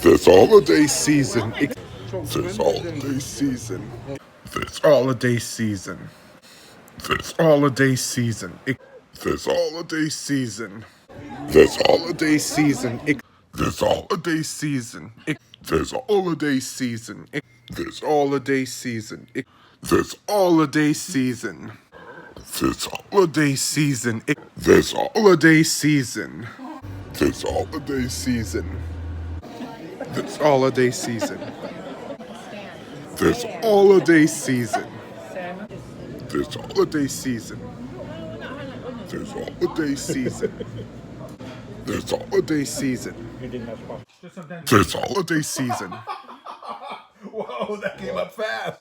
This holiday season. This holiday season. This holiday season. This holiday season. This holiday season. This holiday season. This holiday season. This holiday season. This holiday season. This holiday season. This holiday season. This holiday season. This holiday season. This holiday season. This holiday season. This holiday season. This holiday season. This holiday season. This holiday season. Whoa, that came up fast.